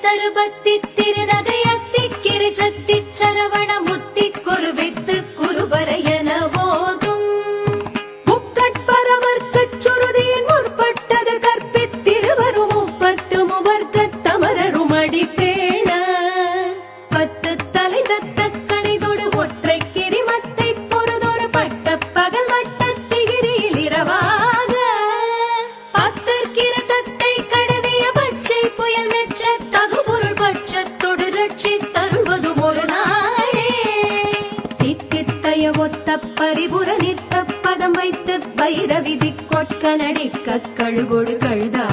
தருபத்தி திருநகையத்தி கிரிஜத்தி சரவண முத்தி குருவித்து குருபரையன போதும் முக்கட்பரவர்க்கச் சுருதியின் முற்பட்டது கற்பித்திருவரும் முப்பத்து முவர்க்கத் தமரரும் அடிப்பேண பத்து தலை தத்த கணிதொடு ஒற்றை கிரிமத்தை பொறுதொரு பட்ட பகல் வட்டத்திகிரியில் இரவாக பத்தற்கிரதத்தை கடவிய பச்சை புயல் மெச்ச தகுபொருள் பட்சத்தொடு ரட்சி தருள்வதும் ஒரு நாளே தித்தித்தய ஒத்த பரிபுர நித்த பதம் வைத்து பைரவிதி கொட்க நடிக்க கழுகொடு கழுதா